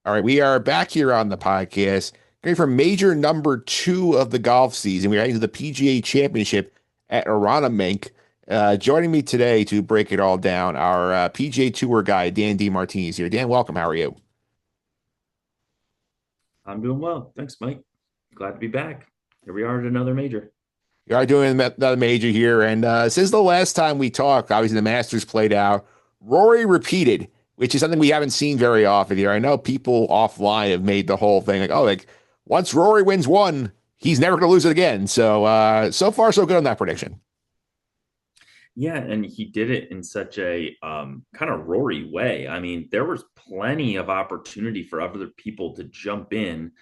All right, we are back here on the podcast, going from major number two of the golf season. We're heading to the PGA Championship at Aronimink. Joining me today to break it all down, our PGA Tour guy, Dan DeMartini is here. Dan, welcome. How are you? I'm doing well. Thanks, Mike. Glad to be back. Here we are at another major. We are doing another major here, and since the last time we talked, obviously the Masters played out. Rory repeated, which is something we haven't seen very often here. I know people offline have made the whole thing like, oh, like once Rory wins one, he's never going to lose it again. So so far so good on that prediction. Yeah, and he did it in such a kind of Rory way. I mean, there was plenty of opportunity for other people to jump in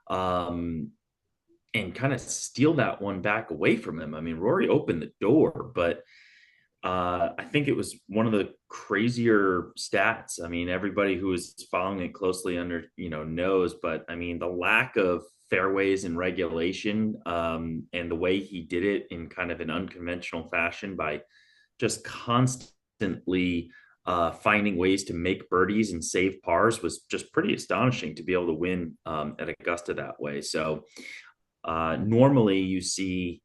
um, and kind of steal that one back away from him. I mean, Rory opened the door, but I think it was one of the crazier stats. I mean, everybody who is following it closely knows, but I mean, the lack of fairways and regulation, and the way he did it in kind of an unconventional fashion by just constantly finding ways to make birdies and save pars was just pretty astonishing to be able to win at Augusta that way. So normally, you see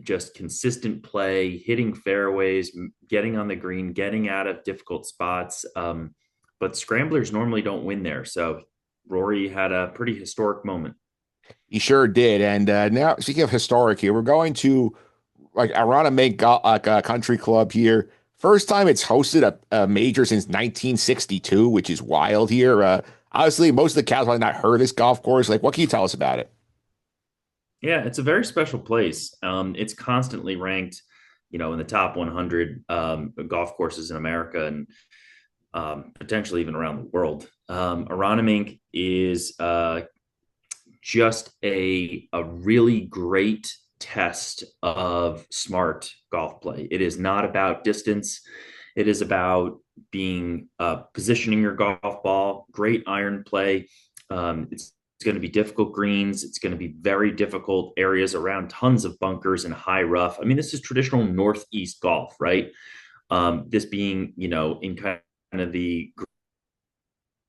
just consistent play, hitting fairways, getting on the green, getting out of difficult spots. But scramblers normally don't win there. So Rory had a pretty historic moment. He sure did. And now, speaking of historic here, we're going to like Aronimink Country Club here. First time it's hosted a major since 1962, which is wild here. Obviously, most of the cats might not heard of this golf course. Like, what can you tell us about it? Yeah, it's a very special place. It's constantly ranked, in the top 100 golf courses in America and potentially even around the world. Aronimink is just a really great test of smart golf play. It is not about distance. It is about being positioning your golf ball, great iron play. It's going to be difficult greens. It's going to be very difficult areas around tons of bunkers and high rough. I mean, this is traditional Northeast golf, right? This being, in kind of the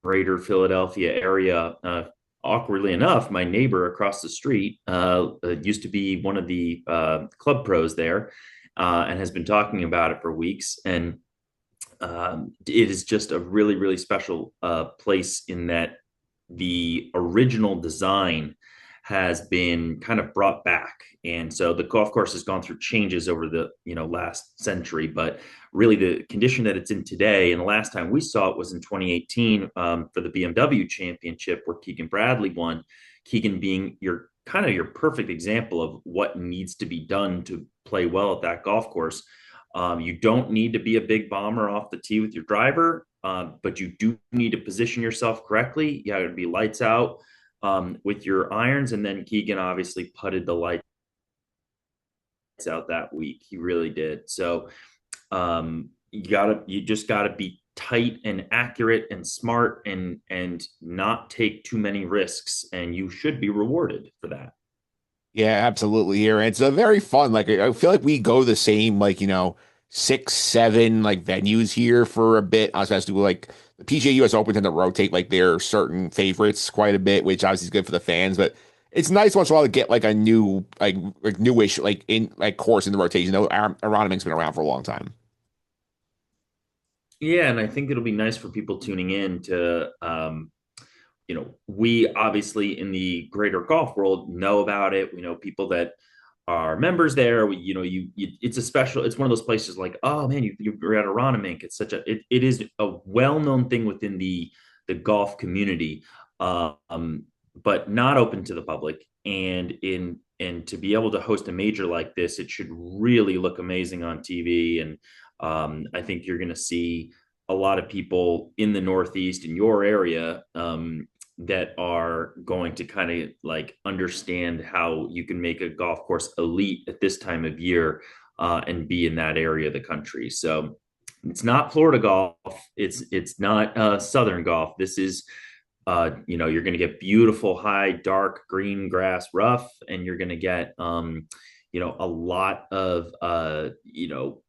greater Philadelphia area. Awkwardly enough, my neighbor across the street used to be one of the club pros there and has been talking about it for weeks. And it is just a really, really special place in that the original design has been kind of brought back. And so the golf course has gone through changes over the last century, but really the condition that it's in today, and the last time we saw it was in 2018 for the BMW Championship where Keegan Bradley won. Keegan being your perfect example of what needs to be done to play well at that golf course. You don't need to be a big bomber off the tee with your driver, but you do need to position yourself correctly. You got to be lights out with your irons. And then Keegan obviously putted the lights out that week. He really did. So you just gotta be tight and accurate and smart and not take too many risks. And you should be rewarded for that. Yeah, absolutely here. And it's a very fun. Like I feel like we go the same, like, six, seven like venues here for a bit. I was supposed to do like the PGA US Open tend to rotate like their certain favorites quite a bit, which obviously is good for the fans, but it's nice once in a while to get like a new like newish like in like course in the rotation. Though Aronimink's been around for a long time. Yeah, and I think it'll be nice for people tuning in to we obviously in the greater golf world know about it. We know people that are members there. It's a special. It's one of those places like, oh man, you're at Aronimink. It's it is a well known thing within the golf community, but not open to the public. And to be able to host a major like this, it should really look amazing on TV. And I think you're going to see a lot of people in the Northeast in your area that are going to kind of like understand how you can make a golf course elite at this time of year and be in that area of the country. So it's not Florida golf. It's not Southern golf. This is you're going to get beautiful high dark green grass rough, and you're going to get a lot of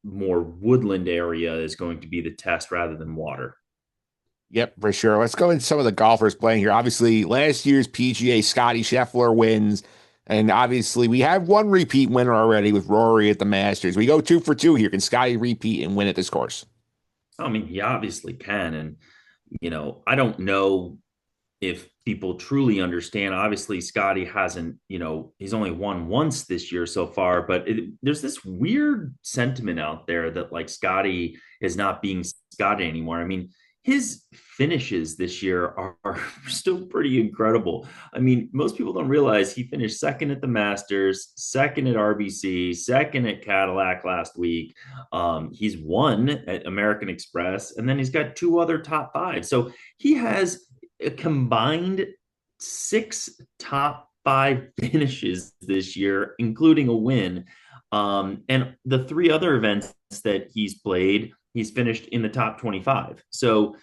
more woodland area is going to be the test rather than water. Yep, for sure. Let's go into some of the golfers playing here. Obviously, last year's PGA, Scotty Scheffler wins. And obviously, we have one repeat winner already with Rory at the Masters. We go two for two here. Can Scotty repeat and win at this course? I mean, he obviously can. And, I don't know if people truly understand. Obviously, Scotty hasn't, he's only won once this year so far, but there's this weird sentiment out there that like Scotty is not being Scotty anymore. I mean, his finishes this year are still pretty incredible. I mean, most people don't realize he finished second at the Masters, second at RBC, second at Cadillac last week. He's won at American Express, and then he's got two other top five. So he has a combined six top five finishes this year, including a win. And the three other events that he's played, he's finished in the top 25. So,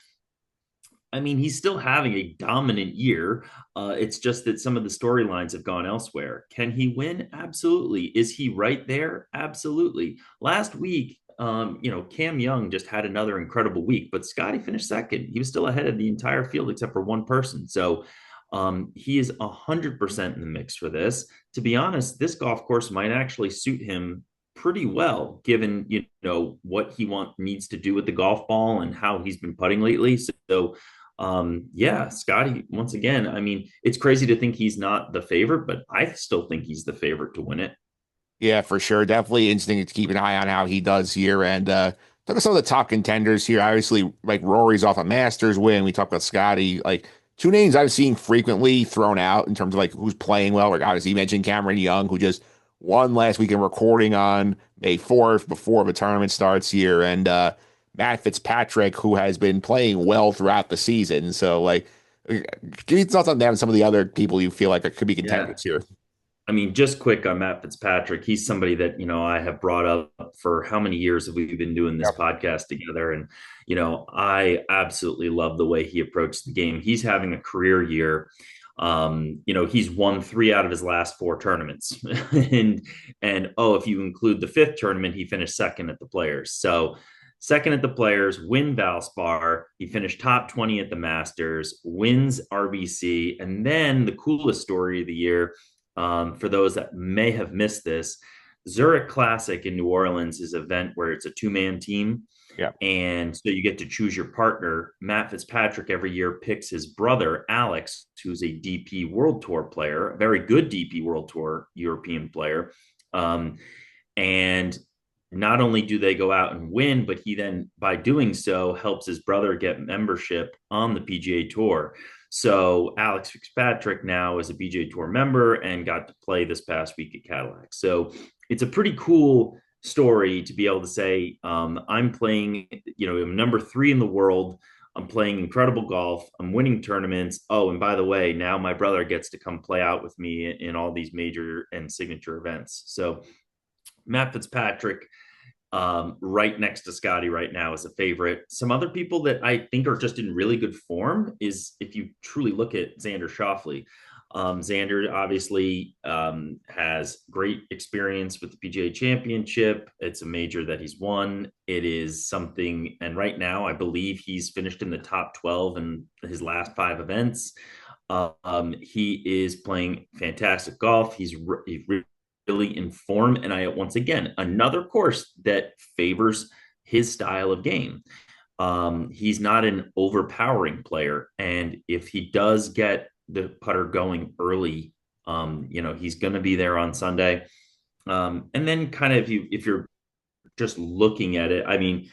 I mean, he's still having a dominant year. It's just that some of the storylines have gone elsewhere. Can he win? Absolutely. Is he right there? Absolutely. Last week, Cam Young just had another incredible week, but Scotty finished second. He was still ahead of the entire field except for one person. So he is 100% in the mix for this. To be honest, this golf course might actually suit him pretty well, given what he needs to do with the golf ball and how he's been putting lately. So yeah, Scotty, once again, I mean, it's crazy to think he's not the favorite, but I still think he's the favorite to win it. Yeah, for sure. Definitely interesting to keep an eye on how he does here. And look at some of the top contenders here. Obviously, like Rory's off a Masters win. We talked about Scotty. Like two names I've seen frequently thrown out in terms of like who's playing well. Like obviously you mentioned Cameron Young, who just won last weekend, recording on May 4th before the tournament starts here. And Matt Fitzpatrick, who has been playing well throughout the season. So like give you thoughts on them and some of the other people you feel like could be Yeah. contenders here. I mean, just quick on Matt Fitzpatrick. He's somebody that, I have brought up for how many years have we been doing this podcast together? And, I absolutely love the way he approached the game. He's having a career year. He's won three out of his last four tournaments. and if you include the fifth tournament, he finished second at the Players. So second at the Players, win Valspar. He finished top 20 at the Masters, wins RBC. And then the coolest story of the year, for those that may have missed this, Zurich Classic in New Orleans is an event where it's a two-man team. Yeah. And so you get to choose your partner. Matt Fitzpatrick every year picks his brother, Alex, who's a DP World Tour player, a very good DP World Tour European player. And not only do they go out and win, but he then, by doing so, helps his brother get membership on the PGA Tour. So Alex Fitzpatrick now is a PGA Tour member and got to play this past week at Cadillac. So it's a pretty cool story to be able to say, I'm playing, I'm number three in the world. I'm playing incredible golf. I'm winning tournaments. Oh, and by the way, now my brother gets to come play out with me in all these major and signature events. So Matt Fitzpatrick, right next to Scotty right now is a favorite. Some other people that I think are just in really good form is if you truly look at Xander Schauffele. Xander obviously has great experience with the PGA Championship. It's a major that he's won. It is something, and right now I believe he's finished in the top 12 in his last five events. He is playing fantastic golf. He's really in form. And once again, another course that favors his style of game. He's not an overpowering player. And if he does get the putter going early, he's going to be there on Sunday. And then kind of if you're just looking at it, I mean,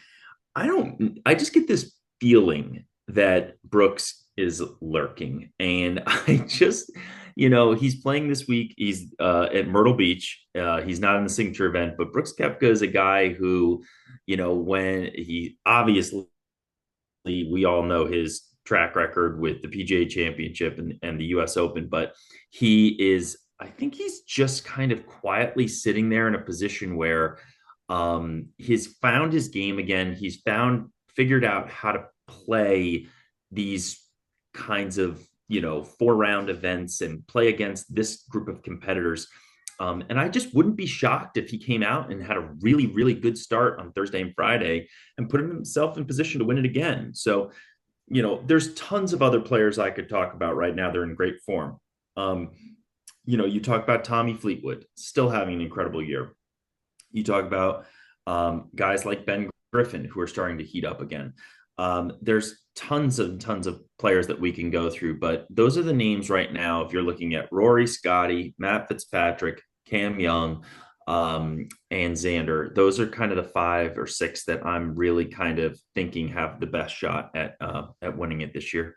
I just get this feeling that Brooks is lurking. And I just, he's playing this week. He's at Myrtle Beach. He's not in the signature event, but Brooks Koepka is a guy who, when he obviously, we all know his track record with the PGA Championship and the US Open, but I think he's just kind of quietly sitting there in a position where he's found his game again. He's figured out how to play these kinds of, 4-round events and play against this group of competitors. And I just wouldn't be shocked if he came out and had a really, really good start on Thursday and Friday and put himself in position to win it again. So there's tons of other players I could talk about right now. They're in great form. Um, you talk about Tommy Fleetwood, still having an incredible year. You talk about guys like Ben Griffin, who are starting to heat up again. There's tons and tons of players that we can go through, but those are the names right now. If you're looking at Rory, Scotty, Matt Fitzpatrick, Cam Young, and Xander, those are kind of the 5 or 6 that I'm really kind of thinking have the best shot at winning it this year.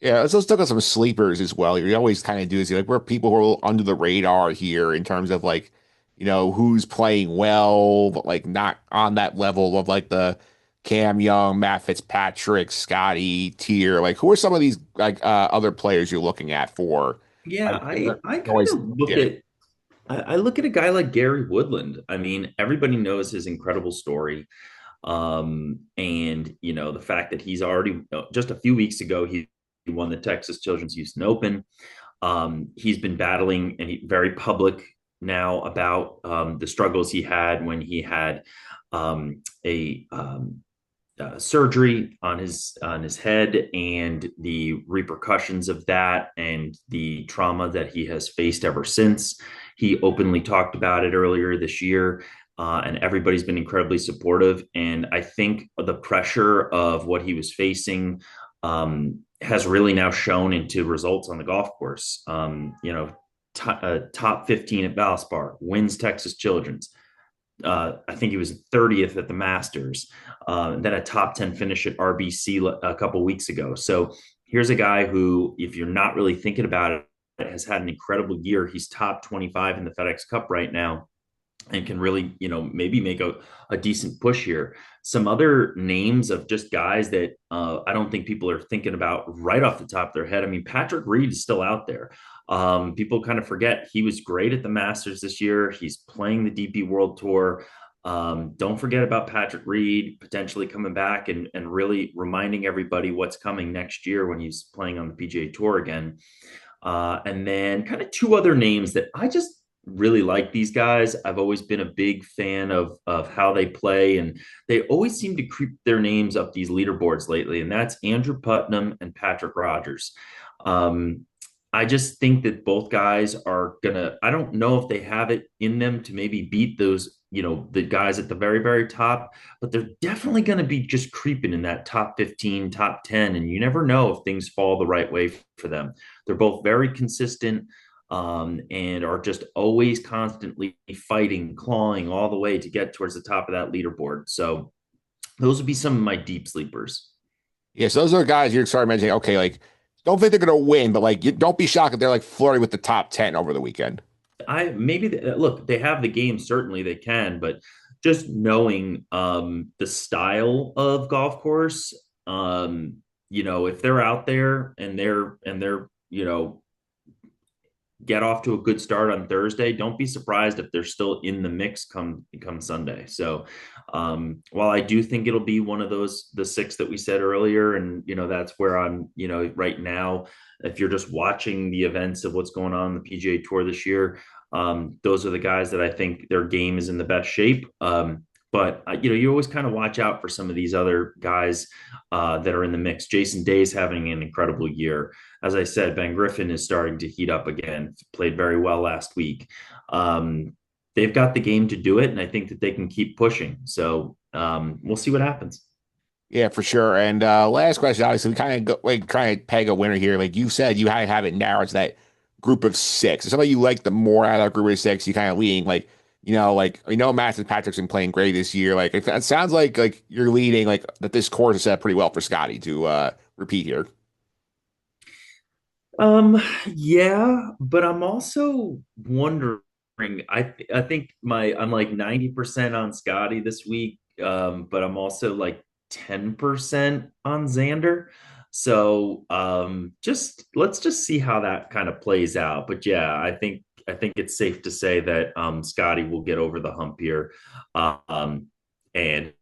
Yeah, let's look at some sleepers as well. You always kind of do is like we're people who are under the radar here in terms of like, who's playing well, but like not on that level of like the Cam Young, Matt Fitzpatrick, Scotty tier. Like, who are some of these like other players you're looking at for? Yeah, Like, I kind always, of look yeah. at I look at a guy like Gary Woodland. I mean, everybody knows his incredible story. And the fact that he's already just a few weeks ago he won the Texas Children's Houston Open. He's been battling and very public now about the struggles he had when he had a surgery on his head and the repercussions of that and the trauma that he has faced ever since. He openly talked about it earlier this year. And everybody's been incredibly supportive. And I think the pressure of what he was facing has really now shown into results on the golf course. Top 15 at Valspar, wins Texas Children's, I think he was 30th at the Masters, then a top 10 finish at RBC a couple weeks ago. So here's a guy who, if you're not really thinking about it, has had an incredible year. He's top 25 in the FedEx Cup right now and can really, maybe make a decent push here. Some other names of just guys that I don't think people are thinking about right off the top of their head. I mean, Patrick Reed is still out there. People kind of forget he was great at the Masters this year. He's playing the DP World Tour. Don't forget about Patrick Reed potentially coming back and really reminding everybody what's coming next year when he's playing on the PGA Tour again. And then kind of 2 other names that I just really like these guys. I've always been a big fan of how they play, and they always seem to creep their names up these leaderboards lately. And that's Andrew Putnam and Patrick Rogers. Um, I just think that both guys are gonna. I don't know if they have it in them to maybe beat those, the guys at the very, very top, but they're definitely going to be just creeping in that top 15, top 10. And you never know if things fall the right way for them. They're both very consistent and are just always constantly fighting, clawing all the way to get towards the top of that leaderboard. So those would be some of my deep sleepers. Yeah, so those are the guys you're starting mentioning. Okay, like don't think they're gonna win, but like don't be shocked if they're like flirting with the top 10 over the weekend. I maybe look, they have the game, certainly they can, but just knowing the style of golf course, if they're out there and they're get off to a good start on Thursday, don't be surprised if they're still in the mix come Sunday. So while I do think it'll be one of the 6 that we said earlier, and that's where I'm, right now, if you're just watching the events of what's going on in the PGA Tour this year, those are the guys that I think their game is in the best shape. But you always kind of watch out for some of these other guys that are in the mix. Jason Day's having an incredible year. As I said, Ben Griffin is starting to heat up again. Played very well last week. They've got the game to do it, and I think that they can keep pushing. So we'll see what happens. Yeah, for sure. And last question, obviously, we kind of like trying to peg a winner here. Like you said, you have it narrowed to that group of 6. If somebody you like the more out of that group of 6, you kind of leaning like, like we know Matt Patrick's been playing great this year. Like it sounds like you're leading like that this course is set up pretty well for Scotty to repeat here. Yeah, but I'm also wondering. I think I'm like 90% on Scotty this week, but I'm also like 10% on Xander. So just let's just see how that kind of plays out. But yeah, I think it's safe to say that Scotty will get over the hump here. And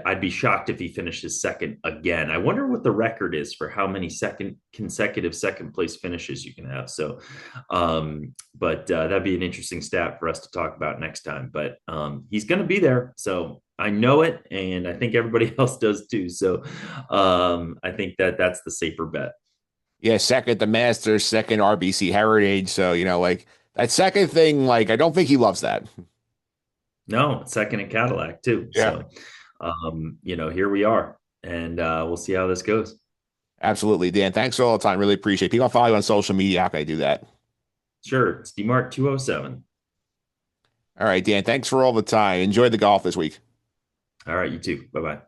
I'd be shocked if he finishes second again. I wonder what the record is for how many consecutive second place finishes you can have. So, but that'd be an interesting stat for us to talk about next time. But he's going to be there, so I know it, and I think everybody else does too. So I think that that's the safer bet. Yeah, second the Masters, second RBC Heritage. So, like that second thing, like I don't think he loves that. No, second in Cadillac too. Yeah. So here we are, and we'll see how this goes. Absolutely, Dan. Thanks for all the time. Really appreciate it. People follow you on social media. How can I do that? Sure, it's DeMark 207. All right, Dan. Thanks for all the time. Enjoy the golf this week. All right, you too. Bye bye.